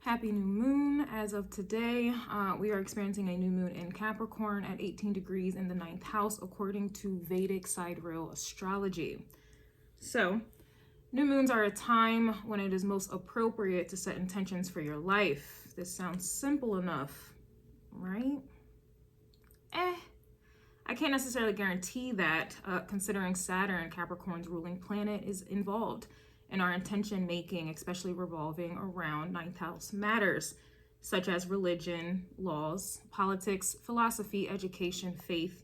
Happy new moon. As of today, we are experiencing a new moon in Capricorn at 18 degrees in the 9th house, according to Vedic Sidereal astrology. So, new moons are a time when it is most appropriate to set intentions for your life. This sounds simple enough, right? I can't necessarily guarantee that, considering Saturn, Capricorn's ruling planet, is involved in our intention making, especially revolving around 9th house matters, such as religion, laws, politics, philosophy, education, faith,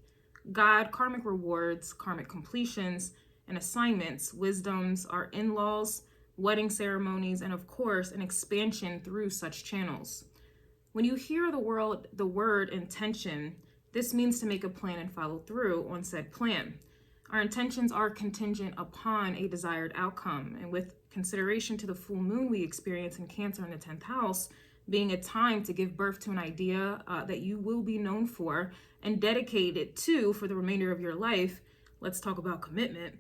God, karmic rewards, karmic completions, and assignments, wisdoms, our in-laws, wedding ceremonies, and of course, an expansion through such channels. When you hear the word intention, this means to make a plan and follow through on said plan. Our intentions are contingent upon a desired outcome, and with consideration to the full moon we experience in Cancer in the 10th house, being a time to give birth to an idea that you will be known for and dedicate it to for the remainder of your life. Let's talk about commitment.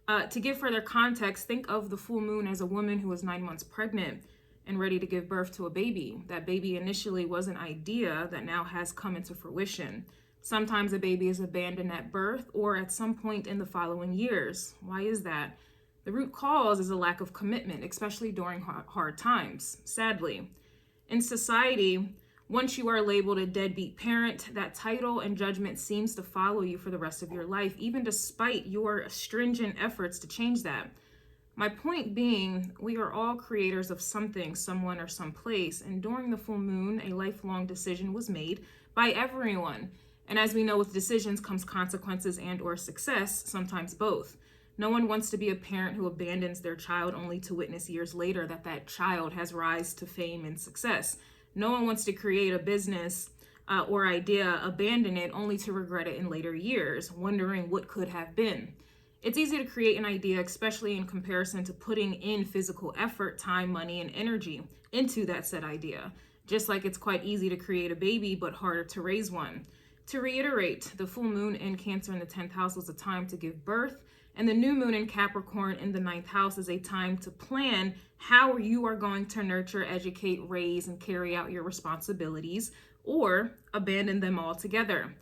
To give further context, think of the full moon as a woman who is 9 months pregnant and ready to give birth to a baby. That baby initially was an idea that now has come into fruition. Sometimes a baby is abandoned at birth or at some point in the following years. Why is that? The root cause is a lack of commitment, especially during hard times, sadly. In society, once you are labeled a deadbeat parent, that title and judgment seems to follow you for the rest of your life, even despite your stringent efforts to change that. My point being, we are all creators of something, someone, or someplace, and during the full moon, a lifelong decision was made by everyone. And as we know, with decisions comes consequences and or success, sometimes both. No one wants to be a parent who abandons their child only to witness years later that child has rise to fame and success. No one wants to create a business or idea, abandon it only to regret it in later years, wondering what could have been. It's easy to create an idea, especially in comparison to putting in physical effort, time, money, and energy into that said idea. Just like it's quite easy to create a baby, but harder to raise one. To reiterate, the full moon in Cancer in the 10th house was a time to give birth, and the new moon in Capricorn in the 9th house is a time to plan how you are going to nurture, educate, raise, and carry out your responsibilities, or abandon them altogether.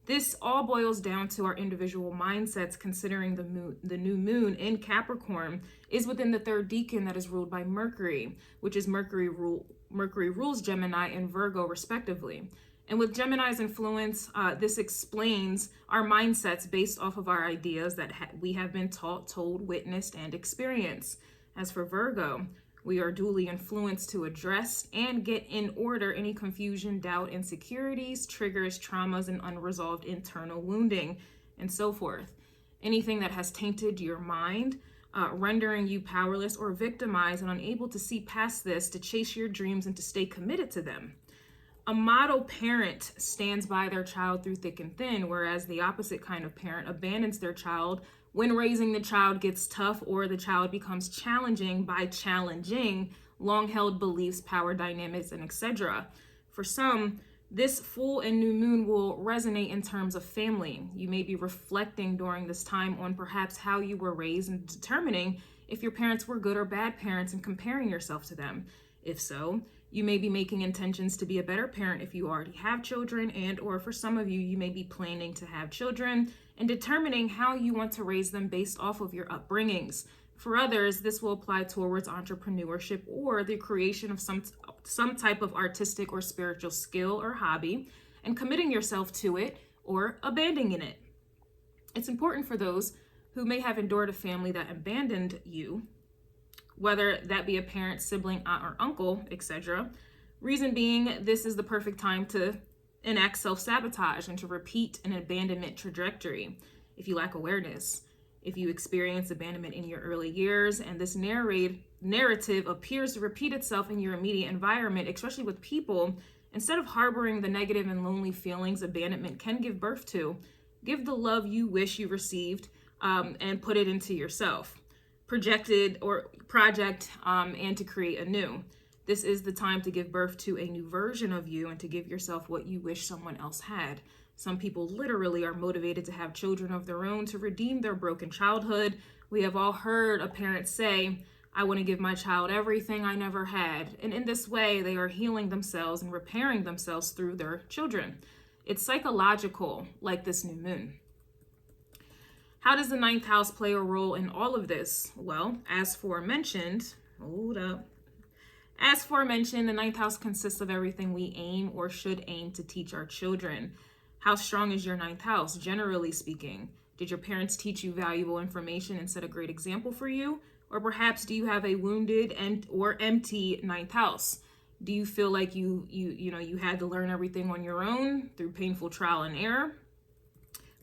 This all boils down to our individual mindsets, considering the new moon in Capricorn is within the third decan that is ruled by Mercury, which is Mercury rules Gemini and Virgo respectively. And with Gemini's influence, this explains our mindsets based off of our ideas that we have been taught, told, witnessed, and experienced. As for Virgo, we are duly influenced to address and get in order any confusion, doubt, insecurities, triggers, traumas, and unresolved internal wounding, and so forth. Anything that has tainted your mind, rendering you powerless or victimized and unable to see past this, to chase your dreams and to stay committed to them. A model parent stands by their child through thick and thin, whereas the opposite kind of parent abandons their child when raising the child gets tough or the child becomes challenging by challenging long-held beliefs, power dynamics, and etc. For some, this full and new moon will resonate in terms of family. You may be reflecting during this time on perhaps how you were raised and determining if your parents were good or bad parents and comparing yourself to them. If so, you may be making intentions to be a better parent if you already have children, and or for some of you, you may be planning to have children and determining how you want to raise them based off of your upbringings. For others, this will apply towards entrepreneurship or the creation of some type of artistic or spiritual skill or hobby and committing yourself to it or abandoning it. It's important for those who may have endured a family that abandoned you, whether that be a parent, sibling, aunt, or uncle, etc. Reason being, this is the perfect time to enact self-sabotage and to repeat an abandonment trajectory if you lack awareness. If you experience abandonment in your early years and this narrative appears to repeat itself in your immediate environment, especially with people, instead of harboring the negative and lonely feelings abandonment can give birth to, give the love you wish you received and put it into yourself. Project and to create a new. This is the time to give birth to a new version of you and to give yourself what you wish someone else had. Some people literally are motivated to have children of their own to redeem their broken childhood. We have all heard a parent say, I want to give my child everything I never had. And in this way, they are healing themselves and repairing themselves through their children. It's psychological, like this new moon. How does the ninth house play a role in all of this? Well, as aforementioned, the ninth house consists of everything we aim or should aim to teach our children. How strong is your ninth house, generally speaking? Did your parents teach you valuable information and set a great example for you? Or perhaps do you have a wounded or empty ninth house? Do you feel like you had to learn everything on your own through painful trial and error?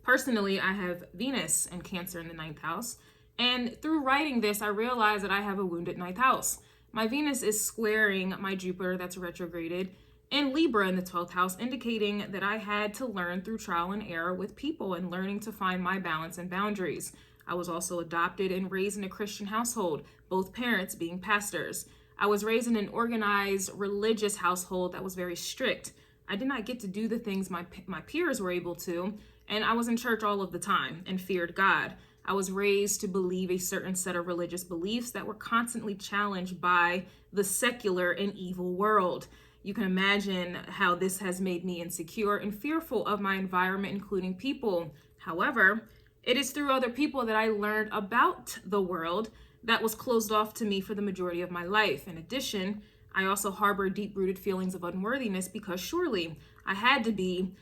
Personally, I have Venus and Cancer in the ninth house. And through writing this, I realized that I have a wounded ninth house. My Venus is squaring my Jupiter that's retrograded in Libra in the 12th house, indicating that I had to learn through trial and error with people and learning to find my balance and boundaries. I was also adopted and raised in a Christian household, both parents being pastors. I was raised in an organized religious household that was very strict. I did not get to do the things my peers were able to, and I was in church all of the time and feared God. I was raised to believe a certain set of religious beliefs that were constantly challenged by the secular and evil world. You can imagine how this has made me insecure and fearful of my environment, including people. However, it is through other people that I learned about the world that was closed off to me for the majority of my life. In addition, I also harbor deep-rooted feelings of unworthiness because surely I had to be,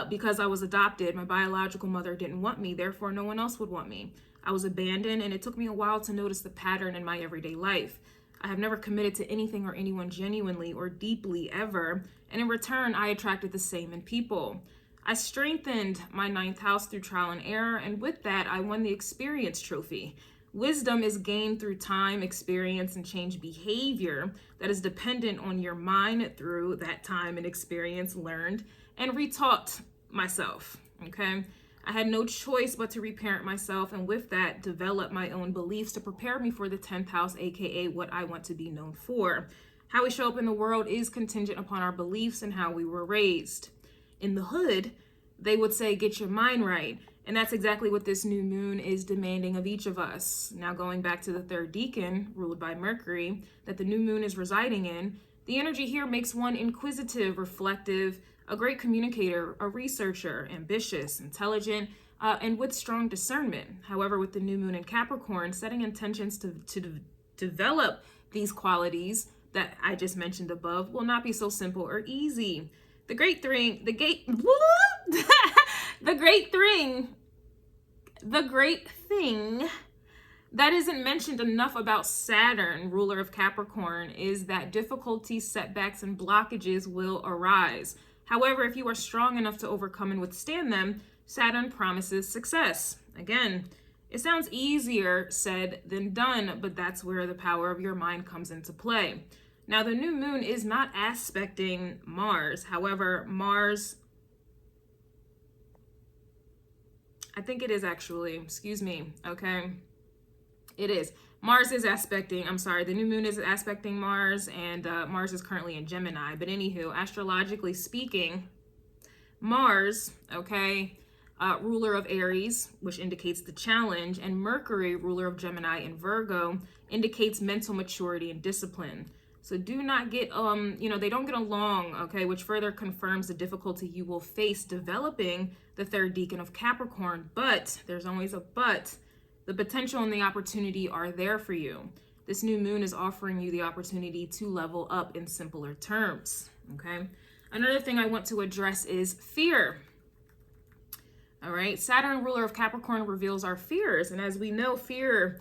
because I was adopted. My biological mother didn't want me, therefore no one else would want me. I was abandoned, and it took me a while to notice the pattern in my everyday life. I have never committed to anything or anyone genuinely or deeply ever, and in return, I attracted the same in people. I strengthened my ninth house through trial and error, and with that, I won the experience trophy. Wisdom is gained through time, experience, and change behavior that is dependent on your mind through that time and experience learned and retaught myself, okay? I had no choice but to reparent myself, and with that, develop my own beliefs to prepare me for the 10th house, aka what I want to be known for. How we show up in the world is contingent upon our beliefs and how we were raised. In the hood, they would say, get your mind right. And that's exactly what this new moon is demanding of each of us. Now, going back to the third decan, ruled by Mercury, that the new moon is residing in, the energy here makes one inquisitive, reflective, a great communicator, a researcher, ambitious, intelligent, and with strong discernment. However, with the new moon in Capricorn, setting intentions to develop these qualities that I just mentioned above will not be so simple or easy. The great thing that isn't mentioned enough about Saturn, ruler of Capricorn, is that difficulties, setbacks, and blockages will arise. However, if you are strong enough to overcome and withstand them, Saturn promises success. Again, it sounds easier said than done, but that's where the power of your mind comes into play. Now, the new moon is not aspecting Mars. However, Mars, I think it is actually, excuse me, okay? It is. Mars is aspecting, the new moon is aspecting Mars, and Mars is currently in Gemini. But anywho, astrologically speaking, Mars, okay, ruler of Aries, which indicates the challenge, and Mercury, ruler of Gemini and Virgo, indicates mental maturity and discipline. So do not get, they don't get along, okay, which further confirms the difficulty you will face developing the third decan of Capricorn. But there's always a but. The potential and the opportunity are there for you. This new moon is offering you the opportunity to level up in simpler terms, okay? Another thing I want to address is fear. All right, Saturn, ruler of Capricorn, reveals our fears. And as we know, fear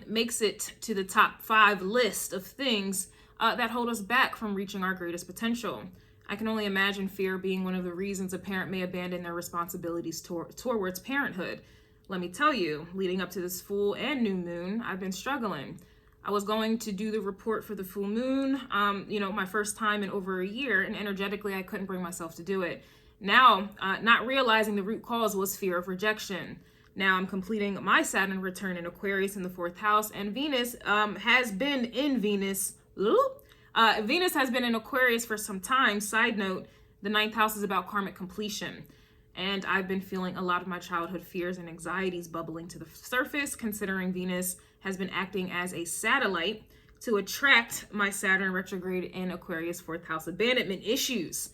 makes it to the top 5 list of things that hold us back from reaching our greatest potential. I can only imagine fear being one of the reasons a parent may abandon their responsibilities towards parenthood. Let me tell you, leading up to this full and new moon, I've been struggling. I was going to do the report for the full moon, my first time in over a year, and energetically, I couldn't bring myself to do it. Now, not realizing the root cause was fear of rejection. Now I'm completing my Saturn return in Aquarius in the 4th house, and Venus has been in Venus has been in Aquarius for some time. Side note, the 9th house is about karmic completion. And I've been feeling a lot of my childhood fears and anxieties bubbling to the surface, considering Venus has been acting as a satellite to attract my Saturn retrograde in Aquarius 4th house abandonment issues.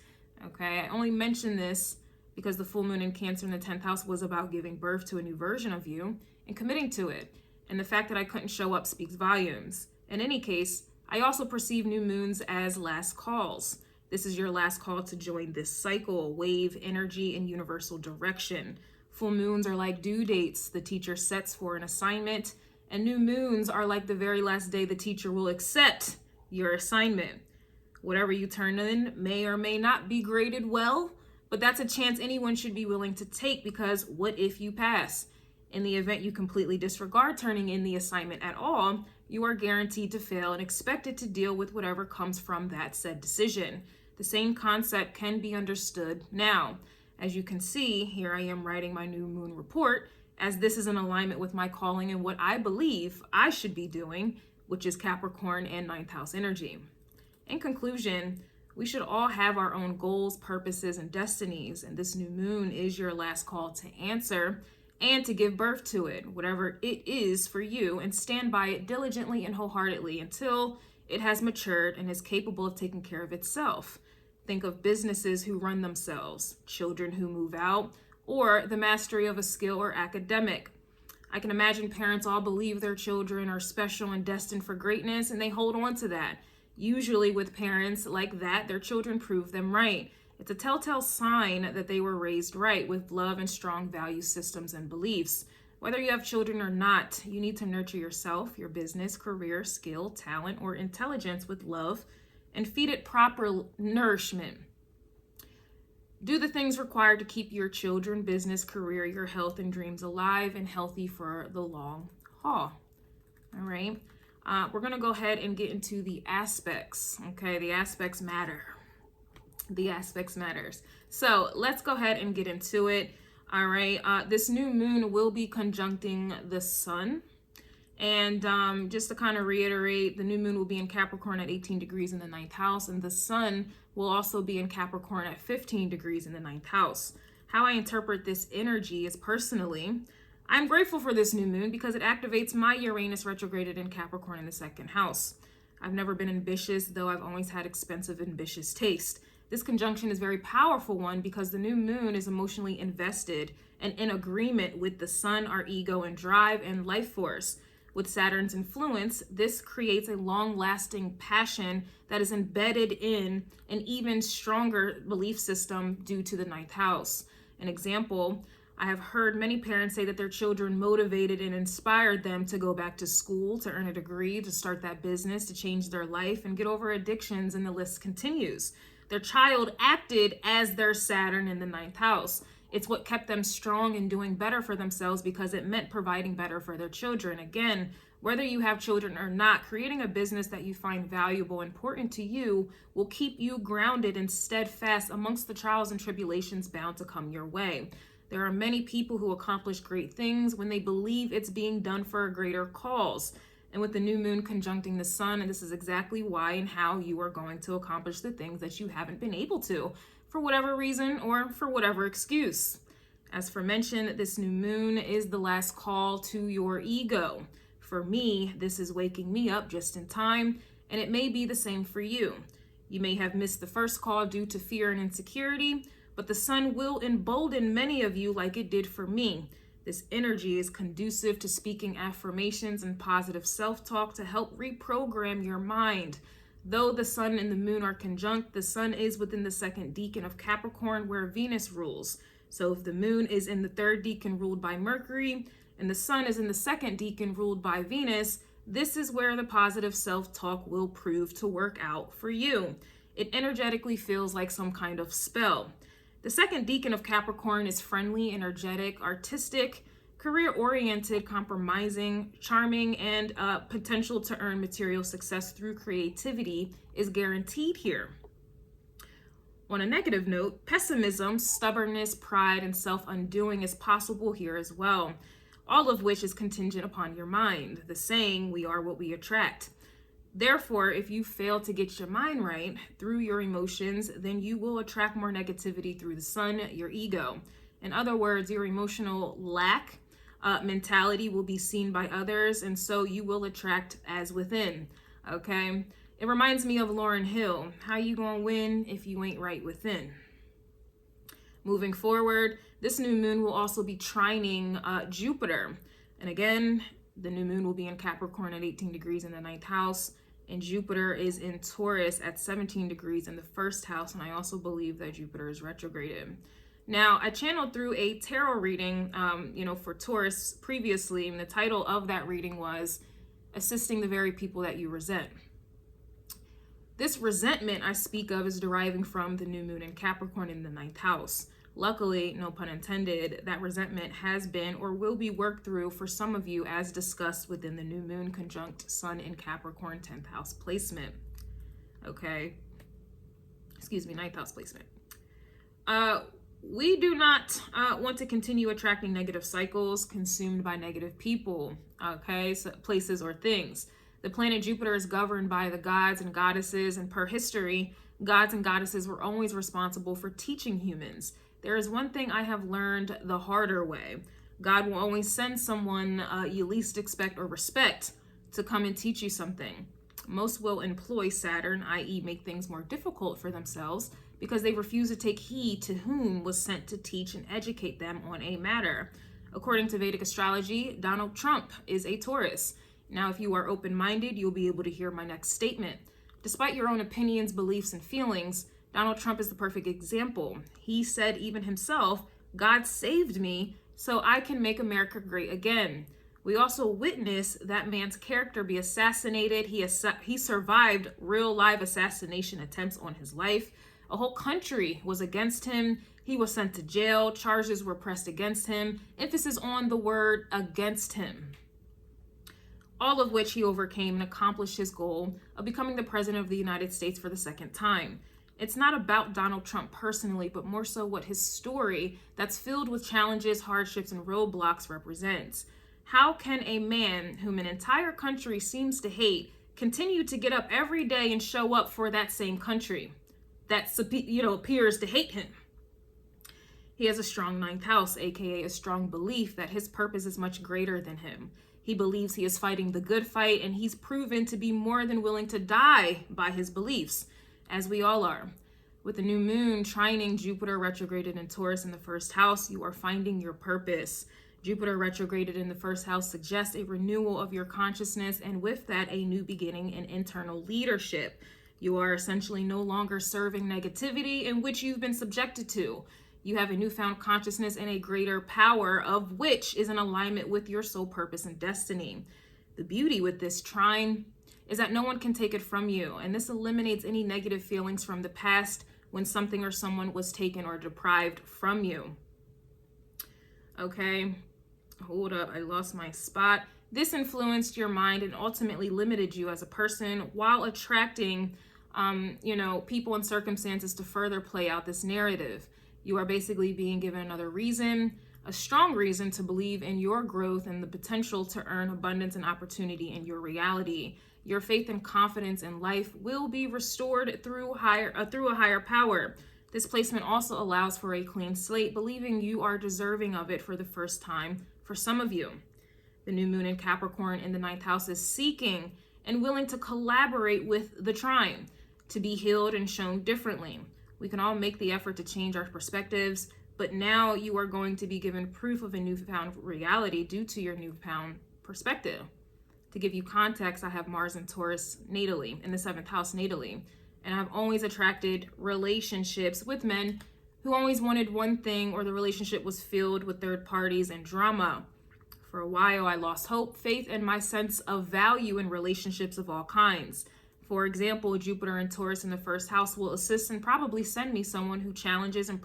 Okay, I only mention this because the full moon in Cancer in the 10th house was about giving birth to a new version of you and committing to it. And the fact that I couldn't show up speaks volumes. In any case, I also perceive new moons as last calls. This is your last call to join this cycle, wave, energy, and universal direction. Full moons are like due dates the teacher sets for an assignment, and new moons are like the very last day the teacher will accept your assignment. Whatever you turn in may or may not be graded well, but that's a chance anyone should be willing to take, because what if you pass? In the event you completely disregard turning in the assignment at all, you are guaranteed to fail and expected to deal with whatever comes from that said decision. The same concept can be understood now. As you can see, here I am writing my new moon report, as this is in alignment with my calling and what I believe I should be doing, which is Capricorn and 9th house energy. In conclusion, we should all have our own goals, purposes, and destinies, and this new moon is your last call to answer and to give birth to it, whatever it is for you, and stand by it diligently and wholeheartedly until it has matured and is capable of taking care of itself. Think of businesses who run themselves, children who move out, or the mastery of a skill or academic. I can imagine parents all believe their children are special and destined for greatness, and they hold on to that. Usually with parents like that, their children prove them right. It's a telltale sign that they were raised right with love and strong value systems and beliefs. Whether you have children or not, you need to nurture yourself, your business, career, skill, talent, or intelligence with love and feed it proper nourishment. Do the things required to keep your children, business, career, your health, and dreams alive and healthy for the long haul. All right. We're going to go ahead and get into the aspects. Okay. The aspects matter. The aspects matters. So let's go ahead and get into it. All right. This new moon will be conjuncting the sun. And just to kind of reiterate, the new moon will be in Capricorn at 18 degrees in the 9th house, and the sun will also be in Capricorn at 15 degrees in the 9th house. How I interpret this energy is personally, I'm grateful for this new moon because it activates my Uranus retrograded in Capricorn in the 2nd house. I've never been ambitious, though I've always had expensive, ambitious taste. This conjunction is a very powerful one because the new moon is emotionally invested and in agreement with the sun, our ego and drive and life force. With Saturn's influence, this creates a long-lasting passion that is embedded in an even stronger belief system due to the 9th house. An example, I have heard many parents say that their children motivated and inspired them to go back to school, to earn a degree, to start that business, to change their life and get over addictions, and the list continues. Their child acted as their Saturn in the 9th house. It's what kept them strong and doing better for themselves because it meant providing better for their children. Again, whether you have children or not, creating a business that you find valuable, important to you, will keep you grounded and steadfast amongst the trials and tribulations bound to come your way. There are many people who accomplish great things when they believe it's being done for a greater cause. And with the new moon conjuncting the sun, and this is exactly why and how you are going to accomplish the things that you haven't been able to, for whatever reason or for whatever excuse. As for mentioned, this new moon is the last call to your ego. For me, this is waking me up just in time, and it may be the same for you. You may have missed the first call due to fear and insecurity, but the sun will embolden many of you like it did for me. This energy is conducive to speaking affirmations and positive self-talk to help reprogram your mind. Though the sun and the moon are conjunct, the sun is within the 2nd decan of Capricorn where Venus rules. So if the moon is in the 3rd decan ruled by Mercury and the sun is in the 2nd decan ruled by Venus, this is where the positive self-talk will prove to work out for you. It energetically feels like some kind of spell. The 2nd decan of Capricorn is friendly, energetic, artistic, career-oriented, compromising, charming, and potential to earn material success through creativity is guaranteed here. On a negative note, pessimism, stubbornness, pride, and self-undoing is possible here as well, all of which is contingent upon your mind. The saying, we are what we attract. Therefore, if you fail to get your mind right through your emotions, then you will attract more negativity through the sun, your ego. In other words, your emotional lack mentality will be seen by others, and so you will attract as within. Okay, it reminds me of Lauryn Hill. How you gonna win if you ain't right within? Moving forward, this new moon will also be trining Jupiter. And again, the new moon will be in Capricorn at 18 degrees in the 9th house. And Jupiter is in Taurus at 17 degrees in the 1st house. And I also believe that Jupiter is retrograded. Now, I channeled through a tarot reading, for Taurus previously. And the title of that reading was Assisting the Very People That You Resent. This resentment I speak of is deriving from the new moon in Capricorn in the 9th house. Luckily, no pun intended, that resentment has been or will be worked through for some of you as discussed within the new moon conjunct Sun in Capricorn 10th house placement. Okay. 9th house placement. We do not want to continue attracting negative cycles consumed by negative people, okay, so places or things. The planet Jupiter is governed by the gods and goddesses, and per history, gods and goddesses were always responsible for teaching humans. There is one thing I have learned the harder way. God will always send someone you least expect or respect to come and teach you something. Most will employ Saturn, i.e. make things more difficult for themselves, because they refuse to take heed to whom was sent to teach and educate them on a matter. According to Vedic astrology, Donald Trump is a Taurus. Now, if you are open-minded, you'll be able to hear my next statement. Despite your own opinions, beliefs, and feelings, Donald Trump is the perfect example. He said even himself, God saved me so I can make America great again. We also witnessed that man's character be assassinated. He survived real live assassination attempts on his life. A whole country was against him. He was sent to jail. Charges were pressed against him. Emphasis on the word against him. All of which he overcame and accomplished his goal of becoming the president of the United States for the 2nd time. It's not about Donald Trump personally, but more so what his story that's filled with challenges, hardships, and roadblocks represents. How can a man whom an entire country seems to hate continue to get up every day and show up for that same country that appears to hate him? He has a strong 9th house, aka a strong belief that his purpose is much greater than him. He believes he is fighting the good fight, and he's proven to be more than willing to die by his beliefs, as we all are. With the new moon trining Jupiter retrograded in Taurus in the 1st house, you are finding your purpose. Jupiter retrograded in the 1st house suggests a renewal of your consciousness, and with that, a new beginning in internal leadership. You are essentially no longer serving negativity in which you've been subjected to. You have a newfound consciousness and a greater power, of which is in alignment with your soul purpose and destiny. The beauty with this trine is that no one can take it from you, and this eliminates any negative feelings from the past when something or someone was taken or deprived from you. Okay, hold up, I lost my spot. This influenced your mind and ultimately limited you as a person while attracting, people and circumstances to further play out this narrative. You are basically being given another reason, a strong reason to believe in your growth and the potential to earn abundance and opportunity in your reality. Your faith and confidence in life will be restored through a higher power. This placement also allows for a clean slate, believing you are deserving of it for the first time for some of you. The new moon in Capricorn in the 9th house is seeking and willing to collaborate with the trine to be healed and shown differently. We can all make the effort to change our perspectives, but now you are going to be given proof of a newfound reality due to your newfound perspective. To give you context, I have Mars in Taurus natally, in the 7th house natally, and I've always attracted relationships with men who always wanted one thing, or the relationship was filled with third parties and drama. For a while, I lost hope, faith, and my sense of value in relationships of all kinds. For example, Jupiter in Taurus in the 1st house will assist and probably send me someone who challenges and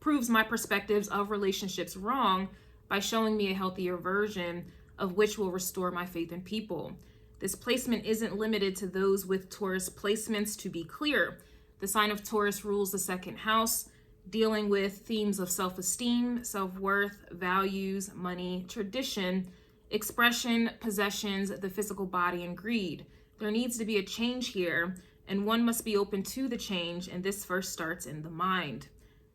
proves my perspectives of relationships wrong by showing me a healthier version of which will restore my faith in people. This placement isn't limited to those with Taurus placements, to be clear. The sign of Taurus rules the 2nd house, dealing with themes of self-esteem, self-worth, values, money, tradition, expression, possessions, the physical body, and greed. There needs to be a change here, and one must be open to the change, and this first starts in the mind.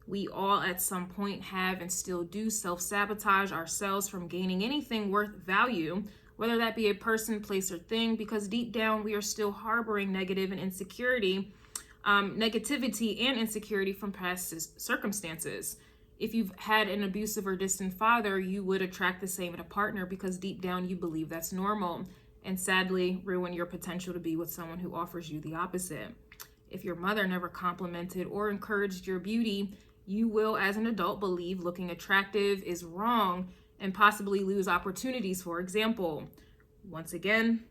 We all at some point have and still do self-sabotage ourselves from gaining anything worth value, whether that be a person, place, or thing, because deep down we are still harboring negative and insecurity, negativity and insecurity from past circumstances. If you've had an abusive or distant father, you would attract the same in a partner because deep down you believe that's normal, and sadly ruin your potential to be with someone who offers you the opposite. If your mother never complimented or encouraged your beauty, you will, as an adult, believe looking attractive is wrong and possibly lose opportunities. For example, once again,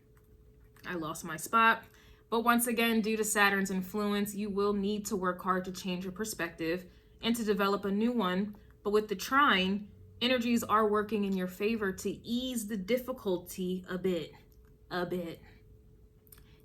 I lost my spot. But once again, due to Saturn's influence, you will need to work hard to change your perspective and to develop a new one. But with the trine, energies are working in your favor to ease the difficulty a bit.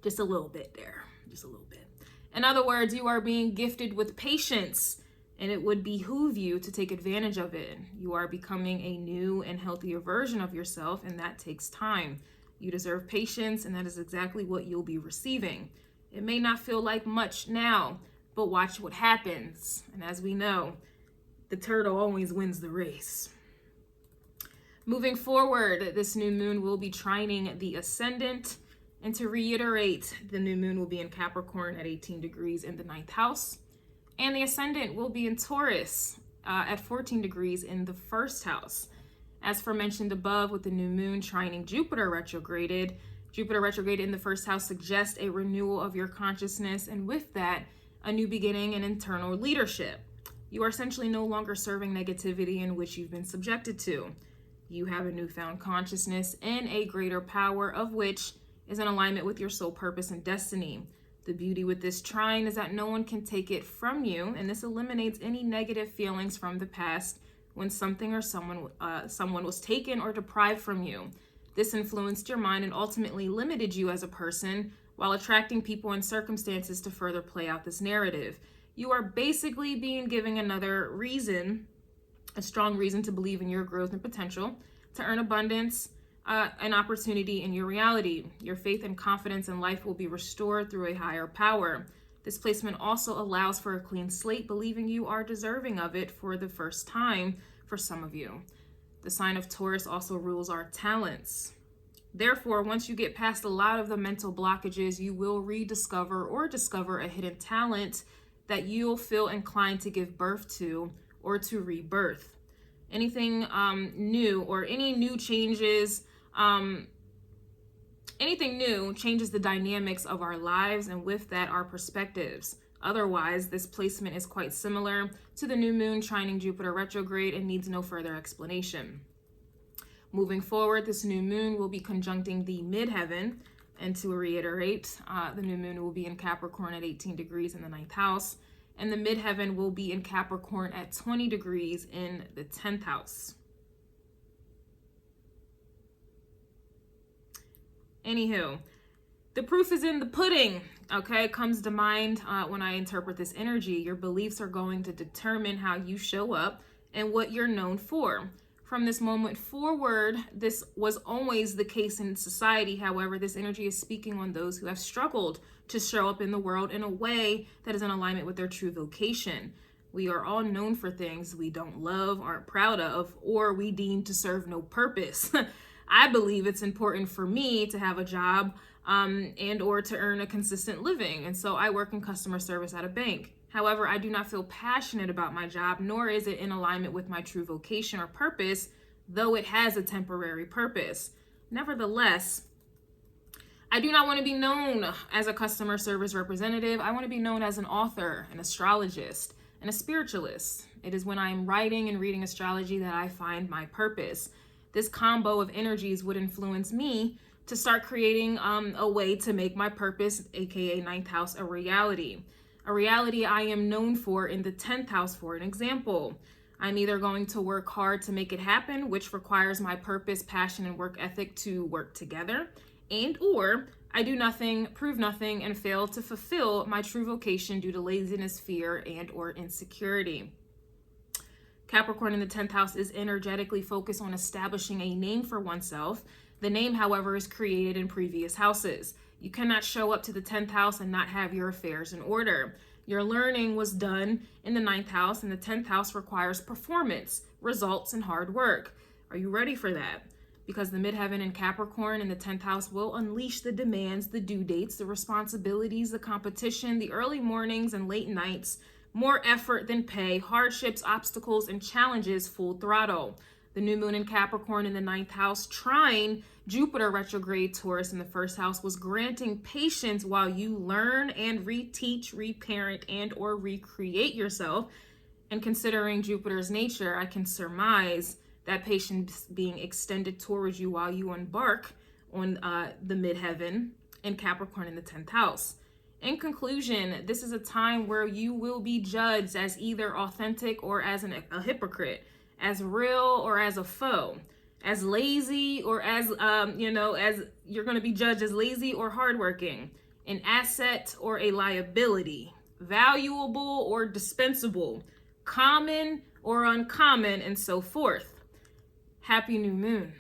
Just a little bit there, just a little bit. In other words, you are being gifted with patience, and it would behoove you to take advantage of it. You are becoming a new and healthier version of yourself, and that takes time. You deserve patience, and that is exactly what you'll be receiving. It may not feel like much now, but watch what happens. And as we know, the turtle always wins the race. Moving forward, this new moon will be trining the Ascendant. And to reiterate, the new moon will be in Capricorn at 18 degrees in the 9th house. And the Ascendant will be in Taurus at 14 degrees in the 1st house. As for mentioned above, with the new moon trining Jupiter retrograded in the 1st house suggests a renewal of your consciousness, and with that, a new beginning and internal leadership. You are essentially no longer serving negativity in which you've been subjected to. You have a newfound consciousness and a greater power, of which is in alignment with your soul purpose and destiny. The beauty with this trine is that no one can take it from you, and this eliminates any negative feelings from the past when something or someone was taken or deprived from you. This influenced your mind and ultimately limited you as a person while attracting people and circumstances to further play out this narrative. You are basically being given another reason, a strong reason to believe in your growth and potential, to earn abundance, an opportunity in your reality. Your faith and confidence in life will be restored through a higher power. This placement also allows for a clean slate, believing you are deserving of it for the first time for some of you. The sign of Taurus also rules our talents. Therefore, once you get past a lot of the mental blockages, you will rediscover or discover a hidden talent that you'll feel inclined to give birth to or to rebirth. Anything new or any new changes, anything new changes the dynamics of our lives, and with that, our perspectives. Otherwise, this placement is quite similar to the new moon trining Jupiter retrograde and needs no further explanation. Moving forward, this new moon will be conjuncting the midheaven. And to reiterate, the new moon will be in Capricorn at 18 degrees in the 9th house, and the midheaven will be in Capricorn at 20 degrees in the 10th house. Anywho, the proof is in the pudding, okay? It comes to mind when I interpret this energy. Your beliefs are going to determine how you show up and what you're known for. From this moment forward, this was always the case in society. However, this energy is speaking on those who have struggled to show up in the world in a way that is in alignment with their true vocation. We are all known for things we don't love, aren't proud of, or we deem to serve no purpose. I believe it's important for me to have a job and or to earn a consistent living. And so I work in customer service at a bank. However, I do not feel passionate about my job, nor is it in alignment with my true vocation or purpose, though it has a temporary purpose. Nevertheless, I do not want to be known as a customer service representative. I want to be known as an author, an astrologist, and a spiritualist. It is when I am writing and reading astrology that I find my purpose. This combo of energies would influence me to start creating a way to make my purpose, aka 9th house, a reality. A reality I am known for in the 10th house, for an example. I'm either going to work hard to make it happen, which requires my purpose, passion, and work ethic to work together, and or I do nothing, prove nothing, and fail to fulfill my true vocation due to laziness, fear, and or insecurity. Capricorn in the 10th house is energetically focused on establishing a name for oneself. The name, however, is created in previous houses. You cannot show up to the 10th house and not have your affairs in order. Your learning was done in the 9th house, and the 10th house requires performance, results, and hard work. Are you ready for that? Because the midheaven in Capricorn in the 10th house will unleash the demands, the due dates, the responsibilities, the competition, the early mornings and late nights, more effort than pay, hardships, obstacles, and challenges full throttle. The new moon in Capricorn in the 9th house, trine Jupiter retrograde Taurus in the 1st house, was granting patience while you learn and reteach, reparent, and or recreate yourself. And considering Jupiter's nature, I can surmise that patience being extended towards you while you embark on the midheaven in Capricorn in the 10th house. In conclusion, this is a time where you will be judged as either authentic or as a hypocrite, as real or as a foe, as lazy or as, as you're going to be judged as lazy or hardworking, an asset or a liability, valuable or dispensable, common or uncommon, and so forth. Happy new moon.